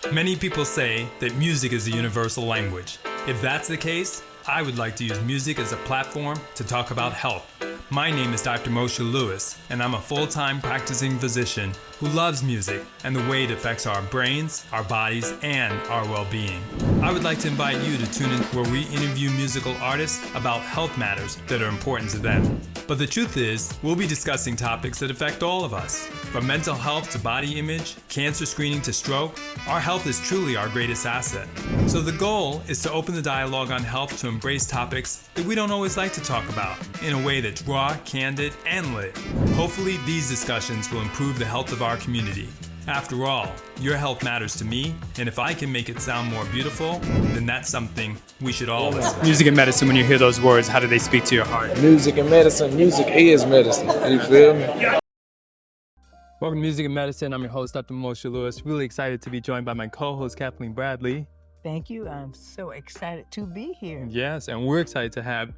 Many people say that music is a universal language. If that's the case, I would like to use music as a platform to talk about health. My name is Dr. Moshe Lewis, and I'm a full-time practicing physician who loves music and the way it affects our brains, our bodies, and our well-being. I would like to invite you to tune in where we interview musical artists about health matters that are important to them. But the truth is, we'll be discussing topics that affect all of us. From mental health to body image, cancer screening to stroke, our health is truly our greatest asset. So the goal is to open the dialogue on health to embrace topics that we don't always like to talk about in a way that's raw, candid, and lit. Hopefully, these discussions will improve the health of our community. After all, your health matters to me, and if I can make it sound more beautiful, then that's something we should all listen to. Music and medicine, when you hear those words, how do they speak to your heart? Music and medicine. Music is medicine. You feel me? Welcome to Music and Medicine. I'm your host, Dr. Moshe Lewis. Really excited to be joined by my co-host, Kathleen Bradley. Thank you. I'm so excited to be here. Yes, and we're excited to have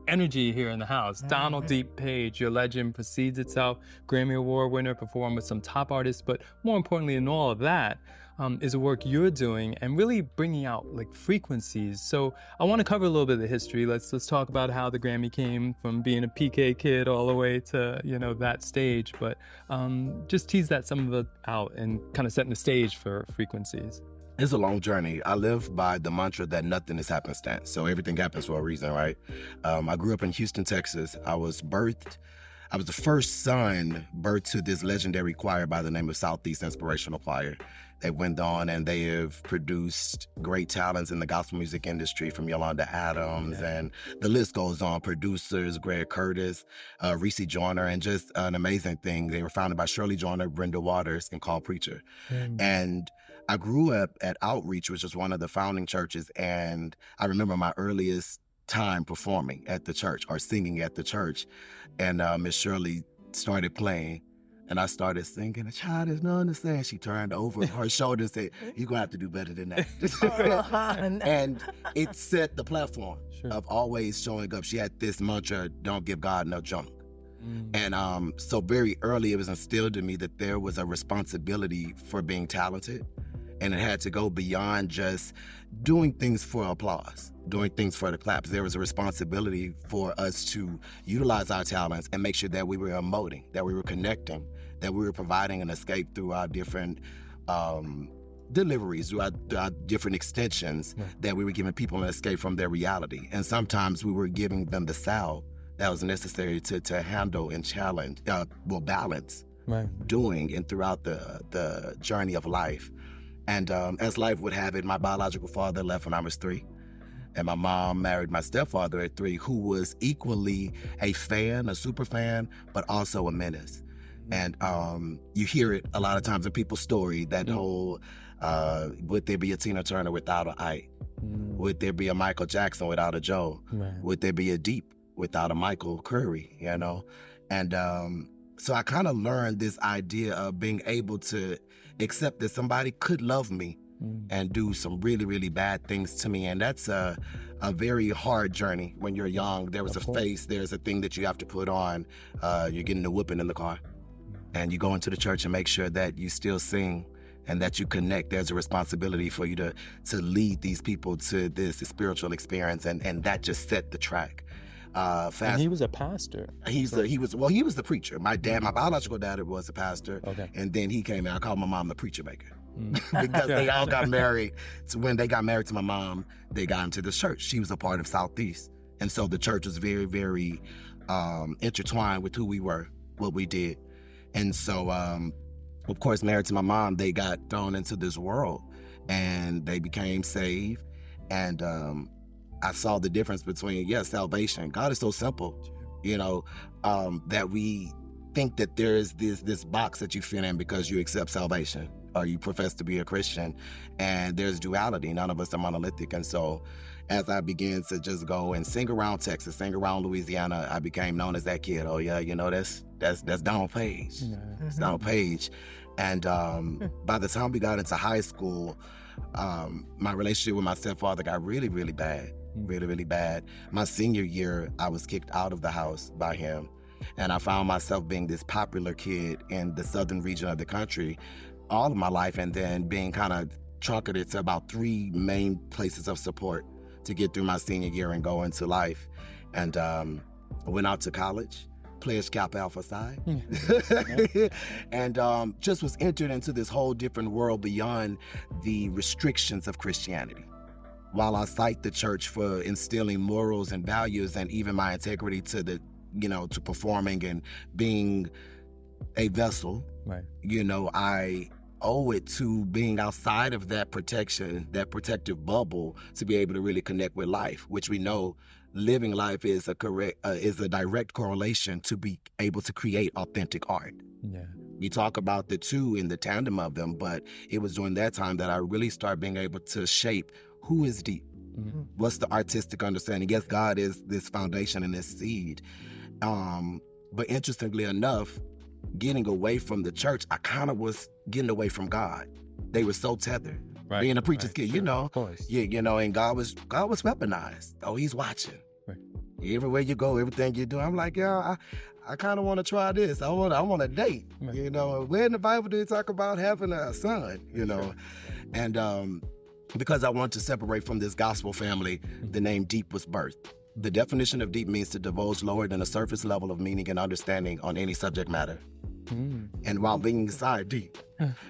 energy here in the house. Donald DeP, Paige, your legend precedes itself. Grammy Award winner, performed with some top artists, but more importantly in all of that is the work you're doing and really bringing out like frequencies. So I want to cover a little bit of the history. Let's talk about how the Grammy came from being a PK kid all the way to, that stage. But just tease that some of it out and kind of setting the stage for frequencies. It's a long journey. I live by the mantra that nothing is happenstance. So everything happens for a reason, right? I grew up in Houston, Texas. I was the first son birthed to this legendary choir by the name of Southeast Inspirational Choir. They went on and they have produced great talents in the gospel music industry, from Yolanda Adams, and the list goes on. Producers, Greg Curtis, Reese Joyner, and just an amazing thing. They were founded by Shirley Joyner, Brenda Waters, and Carl Preacher. And I grew up at Outreach, which was one of the founding churches, and I remember my earliest time performing at the church or singing at the church. And Miss Shirley started playing, and I started singing, "A child is not understand." She turned over her shoulder and said, "You're going to have to do better than that." And it set the platform of always showing up. She had this mantra, "Don't give God no junk." And so very early, it was instilled in me that there was a responsibility for being talented, and it had to go beyond just doing things for applause, doing things for the claps. There was a responsibility for us to utilize our talents and make sure that we were emoting, that we were connecting, that we were providing an escape through our different deliveries, through our different extensions, that we were giving people an escape from their reality. And sometimes we were giving them the salve that was necessary to handle and challenge, balance doing and throughout the journey of life. And as life would have it, my biological father left when I was 3. And my mom married my stepfather at 3, who was equally a fan, a super fan, but also a menace. And you hear it a lot of times in people's story, that whole, would there be a Tina Turner without a Ike? Would there be a Michael Jackson without a Joe? Would there be a DeP without a Michael Curry, And so I kind of learned this idea of being able to accept that somebody could love me and do some really, really bad things to me. And that's a very hard journey when you're young. There was a face, there's a thing that you have to put on. You're getting a whooping in the car. And you go into the church and make sure that you still sing and that you connect. There's a responsibility for you to lead these people to this spiritual experience, and that just set the track. And he was a pastor. He was the preacher. My biological dad was a pastor. And then he came in. I called my mom the preacher maker. Because they all got married. So when they got married to my mom, they got into the church. She was a part of Southeast. And so the church was very, very intertwined with who we were, what we did. And so, of course, married to my mom, they got thrown into this world and they became saved. And I saw the difference between, salvation. God is so simple, that we think that there is this box that you fit in because you accept salvation or you profess to be a Christian, and there's duality. None of us are monolithic. And so as I began to just go and sing around Texas, sing around Louisiana, I became known as that kid. Oh yeah, that's Donald Paige. It's Donald Paige. And by the time we got into high school, my relationship with my stepfather got really, really bad. Really, really bad. My senior year, I was kicked out of the house by him. And I found myself being this popular kid in the southern region of the country all of my life, and then being kind of truncated to about 3 main places of support to get through my senior year and go into life. And I went out to college, pledged Kappa Alpha Psi, and just was entered into this whole different world beyond the restrictions of Christianity. While I cite the church for instilling morals and values and even my integrity to the, to performing and being a vessel, Right. I owe it to being outside of that protection, that protective bubble, to be able to really connect with life, which we know living life is a direct correlation to be able to create authentic art. Yeah. We talk about the two in the tandem of them, but it was during that time that I really started being able to shape who is DeP. Mm-hmm. What's the artistic understanding? Yes, God is this foundation and this seed. But interestingly enough, getting away from the church, I kind of was getting away from God. They were so tethered. Right. Being a preacher's Right. kid, Of course. and God was weaponized. Oh, he's watching. Right. Everywhere you go, everything you do. I'm like, I kind of want to try this. I want a date. Right. Where in the Bible do you talk about having a son? Sure. And because I wanted to separate from this gospel family, the name DeP was birthed. The definition of DeP means to divulge lower than a surface level of meaning and understanding on any subject matter. And while being inside DeP,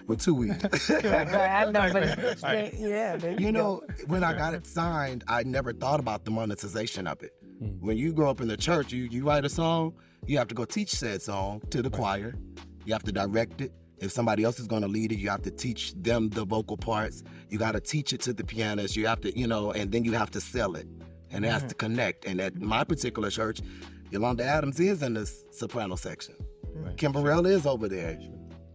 with 2 E's. I know, but yeah, there you go. When I got it signed, I never thought about the monetization of it. When you grow up in the church, you write a song, you have to go teach said song to the choir. You have to direct it. If somebody else is going to lead it, you have to teach them the vocal parts. You got to teach it to the pianist. You have to, and then you have to sell it. And it has to connect. And at my particular church, Yolanda Adams is in the soprano section. Right. Kimberell is over there. Sure.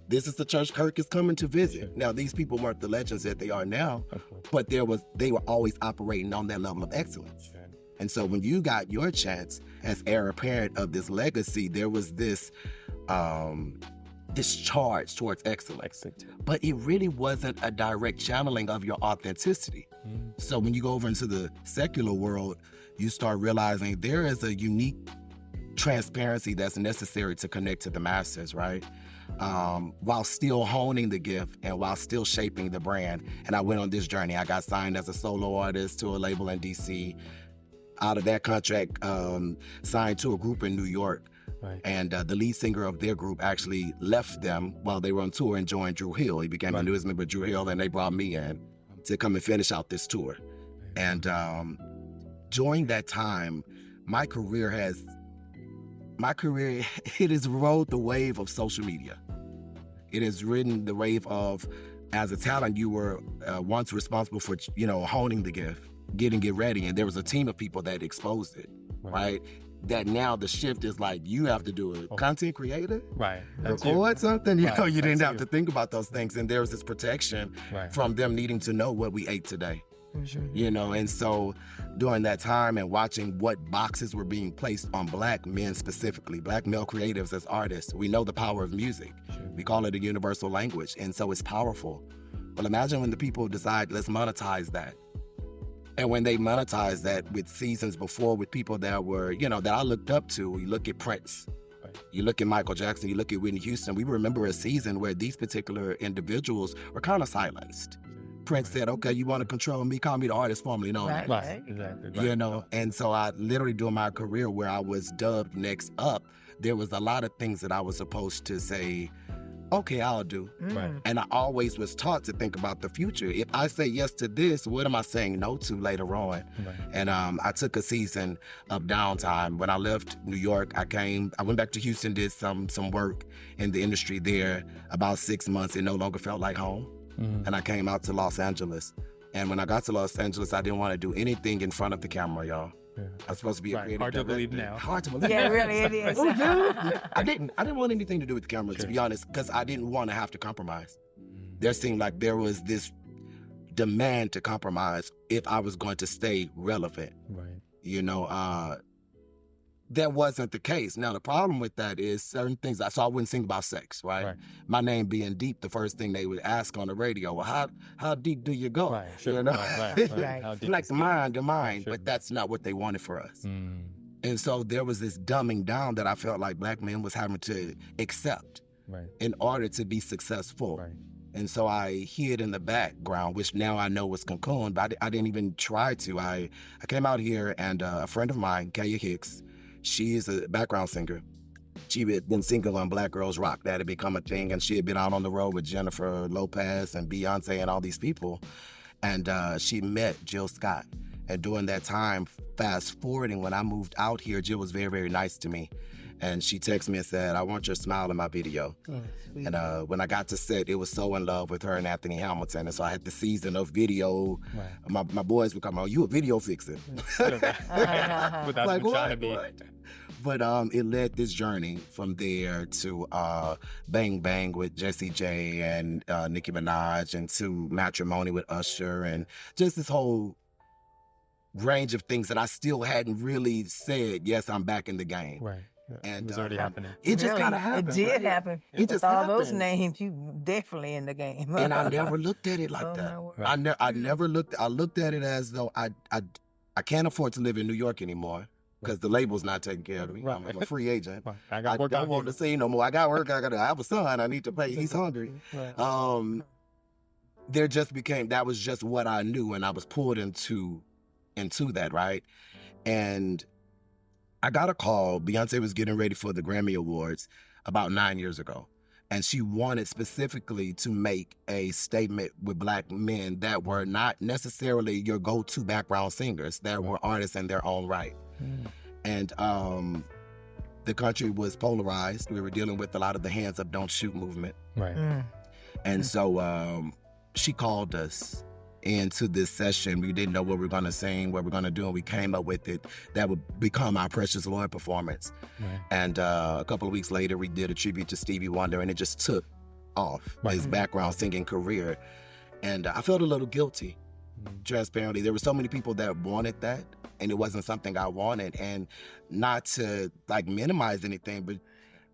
This is the church Kirk is coming to visit. Sure. Now, these people weren't the legends that they are now, Of course. but they were always operating on that level of excellence. Sure. And so when you got your chance as heir apparent of this legacy, there was this charge towards excellence. But it really wasn't a direct channeling of your authenticity. So when you go over into the secular world, you start realizing there is a unique transparency that's necessary to connect to the masses, right? While still honing the gift and while still shaping the brand. And I went on this journey. I got signed as a solo artist to a label in DC. Out of that contract, signed to a group in New York. Right. And the lead singer of their group actually left them while they were on tour and joined Drew Hill. He became a newest member of Drew Hill, and they brought me in to come and finish out this tour. And during that time, my career, it has rode the wave of social media. It has ridden the wave of, as a talent, you were once responsible for, honing the gift, getting it ready. And there was a team of people that exposed it, right? That now the shift is like, you have to do it. Content creator? Right. Record something? You didn't have you. to think about those things. And there was this protection from them needing to know what we ate today. And so during that time and watching what boxes were being placed on Black men specifically, Black male creatives as artists, we know the power of music. We call it a universal language, and so it's powerful. But imagine when the people decide, let's monetize that. And when they monetize that with seasons before, with people that were, that I looked up to, you look at Prince, you look at Michael Jackson, you look at Whitney Houston, we remember a season where these particular individuals were kind of silenced. Prince said, okay, you want to control me, call me the artist formerly known as. Right. Exactly. Right. And so I literally during my career where I was dubbed next up, there was a lot of things that I was supposed to say, okay, I'll do. Right. And I always was taught to think about the future. If I say yes to this, what am I saying no to later on? Right. And I took a season of downtime. When I left New York, I went back to Houston, did some work in the industry there. About 6 months, it no longer felt like home. And I came out to Los Angeles. And when I got to Los Angeles, I didn't want to do anything in front of the camera, y'all. Yeah. I was supposed to be a creative Hard to director. believe now. Hard to believe. Yeah, really, it is. I didn't want anything to do with the camera, to be honest, because I didn't want to have to compromise. There seemed like there was this demand to compromise if I was going to stay relevant. Right. That wasn't the case. Now, the problem with that is certain things, so I wouldn't sing about sex, right? My name being DeP, the first thing they would ask on the radio, well, how deep do you go? Right. Sure. Right. How deep Like is the mind, but that's not what they wanted for us. And so there was this dumbing down that I felt like Black men was having to accept Right. in order to be successful. Right. And so I hid in the background, which now I know was Cocoon, but I didn't even try to. I came out here, and a friend of mine, Kaya Hicks, she is a background singer. She had been singing on Black Girls Rock. That had become a thing, and she had been out on the road with Jennifer Lopez and Beyonce and all these people. And she met Jill Scott. And during that time, fast forwarding, when I moved out here, Jill was very, very nice to me. And she texted me and said, I want your smile in my video. And when I got to set, it was so in love with her and Anthony Hamilton. And so I had the season of video. My boys would come, oh, you a video fixer. Without like, them trying to be. What? But it led this journey from there to Bang Bang with Jessie J and Nicki Minaj, and to Matrimony with Usher, and just this whole range of things that I still hadn't really said, yes, I'm back in the game. Right. And it was already happening. It just Really, kind of happened. It did right? happen. It just With all happened. those names, you definitely in the game. And I never looked at it like Oh, that. my word. I never looked. I looked at it as though I can't afford to live in New York anymore because the label's not taking care of me. Right. I'm a free agent. Right. I got work don't out want to see no more. I got work. I have a son. I need to pay. He's hungry. Right. There just became, that was just what I knew, and I was pulled into that, right? And I got a call. Beyonce was getting ready for the Grammy Awards about 9 years ago. And she wanted specifically to make a statement with Black men that were not necessarily your go-to background singers, that were artists in their own right. And the country was polarized. We were dealing with a lot of the hands up, don't shoot movement. Right. And so she called us into this session. We didn't know what we were going to sing, what we were going to do, and we came up with it. That would become our Precious Lord performance. Right. And a couple of weeks later, we did a tribute to Stevie Wonder, and it just took off his background singing career. And I felt a little guilty, transparently. There were so many people that wanted that, and it wasn't something I wanted. And not to like minimize anything, but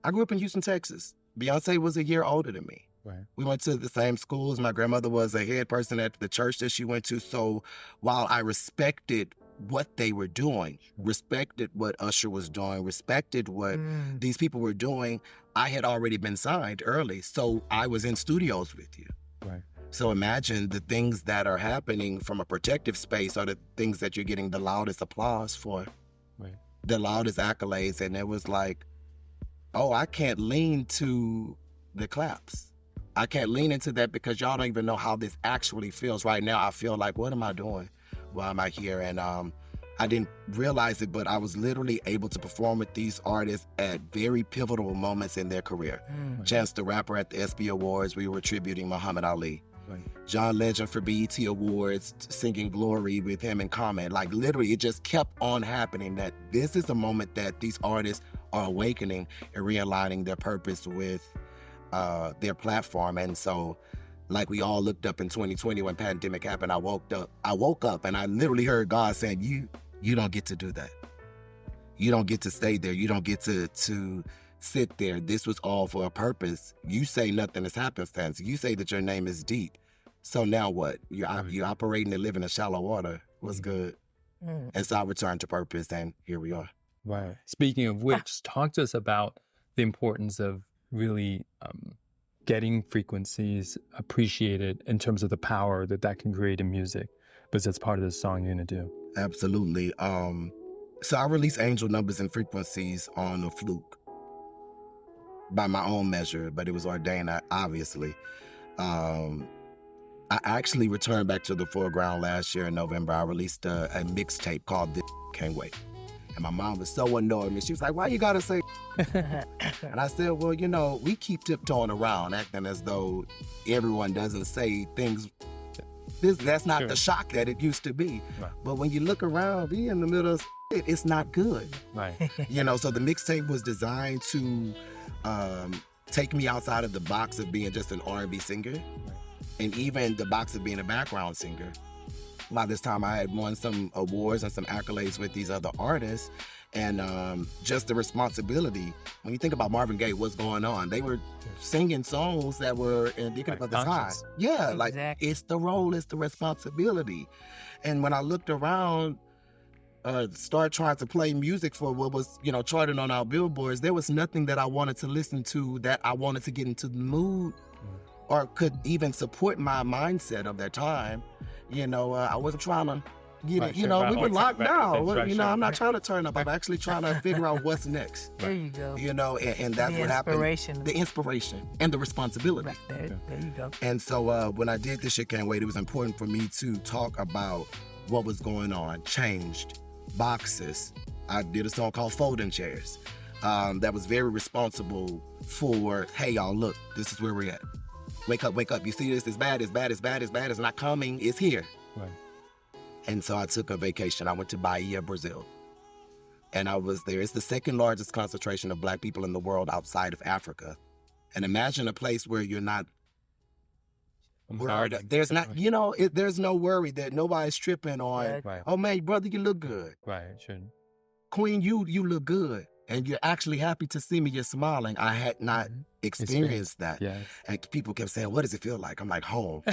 I grew up in Houston, Texas. Beyonce was a year older than me. Right. We went to the same schools. My grandmother was a head person at the church that she went to. So while I respected what they were doing, respected what Usher was doing, respected what these people were doing, I had already been signed early. So I was in studios with you. Right. So imagine the things that are happening from a protective space are the things that you're getting the loudest applause for, Right. the loudest accolades. And it was like, oh, I can't lean to the claps. I can't lean into that because y'all don't even know how this actually feels. Right now, I feel like, what am I doing? Why am I here? And I didn't realize it, but I was literally able to perform with these artists at very pivotal moments in their career. Chance the Rapper at the ESPY Awards, we were tributing Muhammad Ali. Right. John Legend for BET Awards, singing Glory with him in Comment. Like literally, it just kept on happening that this is a moment that these artists are awakening and realigning their purpose with their platform. And so like we all looked up in 2020 when pandemic happened, I woke up and I literally heard God saying, you don't get to do that. You don't get to stay there. You don't get to sit there. This was all for a purpose. You say nothing is happenstance. You say that your name is deep. So now what? You're operating and living in shallow water. What's good? And so I returned to purpose, and here we are. Right. Speaking of which, talk to us about the importance of really getting frequencies appreciated in terms of the power that can create in music, because that's part of the song you're going to do. Absolutely. So I released angel numbers and frequencies on a fluke by my own measure, but it was ordained, obviously. I actually returned back to the foreground last year in November. I released a mixtape called This Can't Wait. And my mom was so annoyed with me. She was like, why you gotta say? And I said, well, you know, we keep tiptoeing around, acting as though everyone doesn't say things. That's not the shock that it used to be. Right. But when you look around, be in the middle of it's not good. Right. You know, so the mixtape was designed to take me outside of the box of being just an R&B singer, and even the box of being a background singer. By this time, I had won some awards and some accolades with these other artists, and just the responsibility. When you think about Marvin Gaye, what's going on? They were singing songs that were indicative of the time. Conscious. Yeah, Exactly. like it's the role, it's the responsibility. And when I looked around, started trying to play music for what was, you know, charting on our billboards, there was nothing that I wanted to listen to, that I wanted to get into the mood or could even support my mindset of that time. I wasn't trying to get it. We were locked down. I'm not trying to turn up. I'm actually trying to figure out what's next. There you go. And that's what happened. The inspiration and the responsibility. Right there you go. And so when I did This Shit Can't Wait, it was important for me to talk about what was going on, changed, boxes. I did a song called Folding Chairs that was very responsible for, hey, y'all, look, this is where we're at. Wake up, wake up. You see this? It's bad, it's bad, it's bad, it's bad. It's not coming. It's here. Right. And so I took a vacation. I went to Bahia, Brazil. And I was there. It's the second largest concentration of Black people in the world outside of Africa. And imagine a place where you're not worried. There's not, there's no worry that nobody's tripping on, oh, man, brother, you look good. Right, shouldn't. Queen, you look good. And you're actually happy to see me. You're smiling. I had not experienced that. Yes. And people kept saying, what does it feel like? I'm like, home.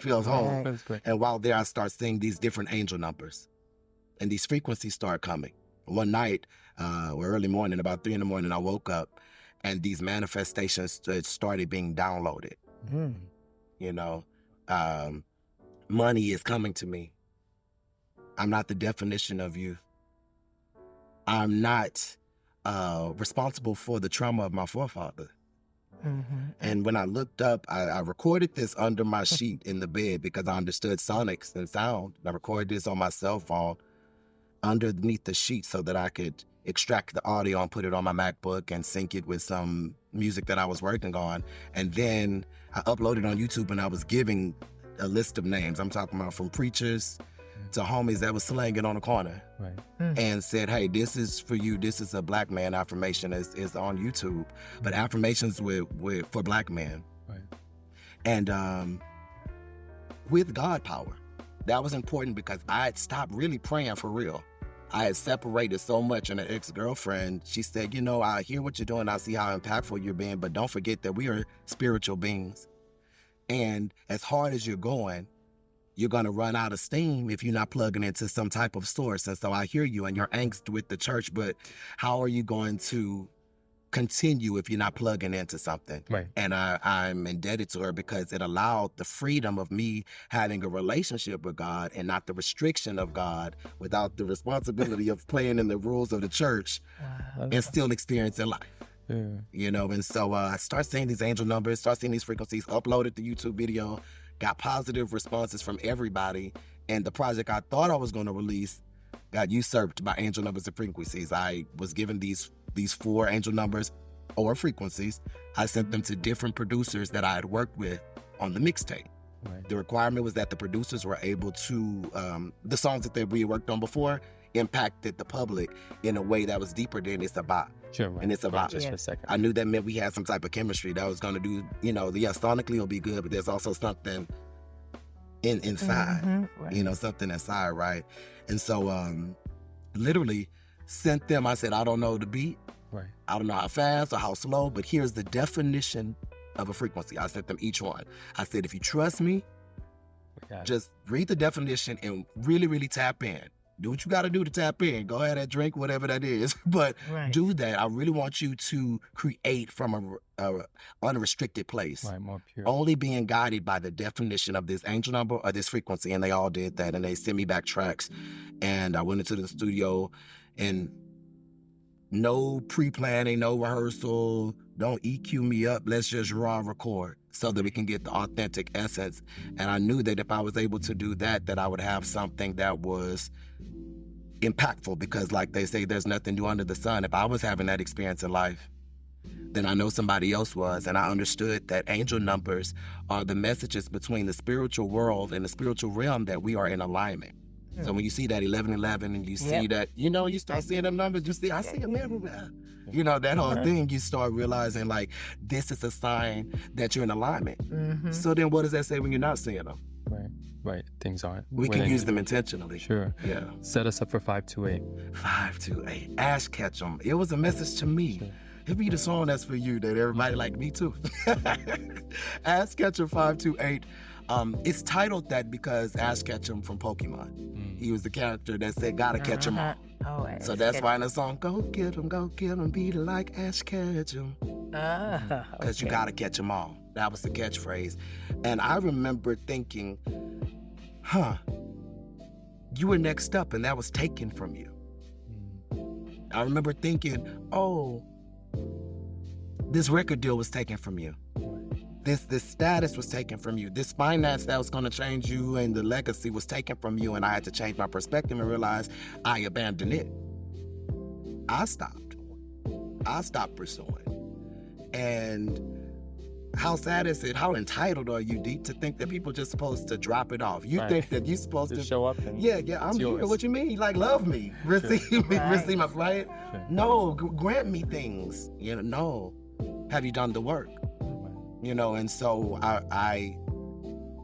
Feels home. That's great. And while there, I start seeing these different angel numbers. And these frequencies start coming. One night, early morning, about 3 a.m, I woke up and these manifestations started being downloaded. Money is coming to me. I'm not the definition of you. I'm not responsible for the trauma of my forefather. And when I looked up, I recorded this under my sheet in the bed because I understood sonics and sound. I recorded this on my cell phone underneath the sheet so that I could extract the audio and put it on my MacBook and sync it with some music that I was working on. And then I uploaded on YouTube and I was giving a list of names. I'm talking about from preachers to homies that was slanging on the corner. Right. And said, hey, this is for you. This is a Black man affirmation. Is on YouTube, but affirmations for Black men. Right. And with God power. That was important because I had stopped really praying for real. I had separated so much, and an ex-girlfriend, she said, I hear what you're doing. I see how impactful you're being, but don't forget that we are spiritual beings. And as hard as you're going to run out of steam if you're not plugging into some type of source. And so I hear you and your angst with the church, but how are you going to continue if you're not plugging into something? Right. And I'm indebted to her because it allowed the freedom of me having a relationship with God and not the restriction of God without the responsibility of playing in the rules of the church and still experiencing life. Yeah. And so I start seeing these angel numbers, start seeing these frequencies, uploaded the YouTube video, got positive responses from everybody, and the project I thought I was going to release got usurped by angel numbers and frequencies. I was given these 4 angel numbers or frequencies. I sent them to different producers that I had worked with on the mixtape. Right. The requirement was that the producers were able to, the songs that we worked on before impacted the public in a way that was deeper than it's about. Sure, right. And it's about. Just for a second. I knew that meant we had some type of chemistry that was going to do, sonically it'll be good, but there's also something inside, Right. something inside, right? And so literally sent them, I said, I don't know the beat. Right. I don't know how fast or how slow, but here's the definition of a frequency. I sent them each one. I said, if you trust me, just read the definition and really, really tap in. Do what you got to do to tap in. Go ahead and drink whatever that is, but do that. I really want you to create from a unrestricted place. Right, more pure. Only being guided by the definition of this angel number or this frequency, and they all did that, and they sent me back tracks, and I went into the studio, and no pre-planning, no rehearsal, don't EQ me up, let's just raw record so that we can get the authentic essence. And I knew that if I was able to do that, that I would have something that was impactful, because like they say, there's nothing new under the sun. If I was having that experience in life, then I know somebody else was. And I understood that angel numbers are the messages between the spiritual world and the spiritual realm that we are in alignment. So when you see that 1111 and you see that, you start seeing them numbers, you see, I see them everywhere. That whole thing, you start realizing like, this is a sign that you're in alignment. So then what does that say when you're not seeing them? Right. Things aren't. We can use them intentionally. Sure. Yeah. Set us up for 528. 528. Ash Ketchum. It was a message to me. Sure. It be the song that's for you, that everybody like me too. Ash Ketchum 528. It's titled that because Ash Ketchum from Pokemon. He was the character that said, gotta catch 'em all. So that's why in the song, go get 'em, be like Ash Ketchum. Because you gotta catch 'em all. That was the catchphrase. And I remember thinking, you were next up and that was taken from you. I remember thinking, oh, this record deal was taken from you. This status was taken from you. This finance that was going to change you and the legacy was taken from you, and I had to change my perspective and realize I abandoned it. I stopped pursuing. And how sad is it? How entitled are you, DeP, to think that people just supposed to drop it off? You think that you're supposed to show up and yeah, I'm here. What you mean? Like, love me, receive me, receive my right? Sure. No, grant me things. No. Have you done the work? And so I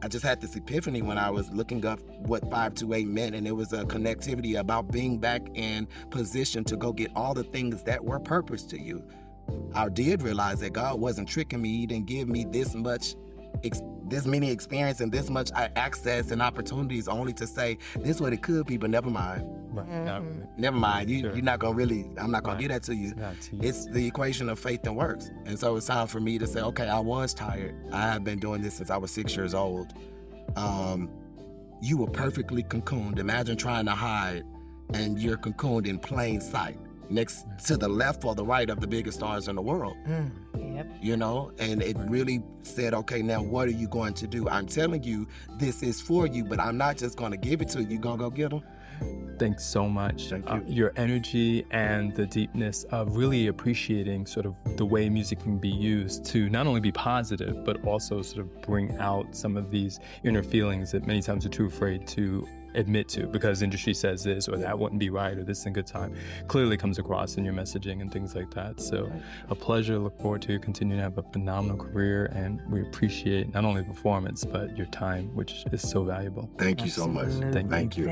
just had this epiphany when I was looking up what 528 meant, and it was a connectivity about being back in position to go get all the things that were purpose to you. I did realize that God wasn't tricking me. He didn't give me this many experience and this much access and opportunities only to say, this is what it could be, but never mind. Right. Never mind. You're not going to really, I'm not going to give that to you. It's the equation of faith and works. And so it's time for me to say, okay, I was tired. I have been doing this since I was 6 years old. You were perfectly cocooned. Imagine trying to hide and you're cocooned in plain sight, next to the left or the right of the biggest stars in the world. Yep. And it really said, okay, now what are you going to do? I'm telling you, this is for you, but I'm not just going to give it to you. You're going to go get them. Thanks so much. Thank you. Your energy and the deepness of really appreciating sort of the way music can be used to not only be positive, but also sort of bring out some of these inner feelings that many times we're too afraid to admit to because industry says this or that wouldn't be right or this isn't a good time. Clearly comes across in your messaging and things like that. So a pleasure. Look forward to continuing to have a phenomenal career, and we appreciate not only the performance, but your time, which is so valuable. Thank you so much. Thank you. Thank you.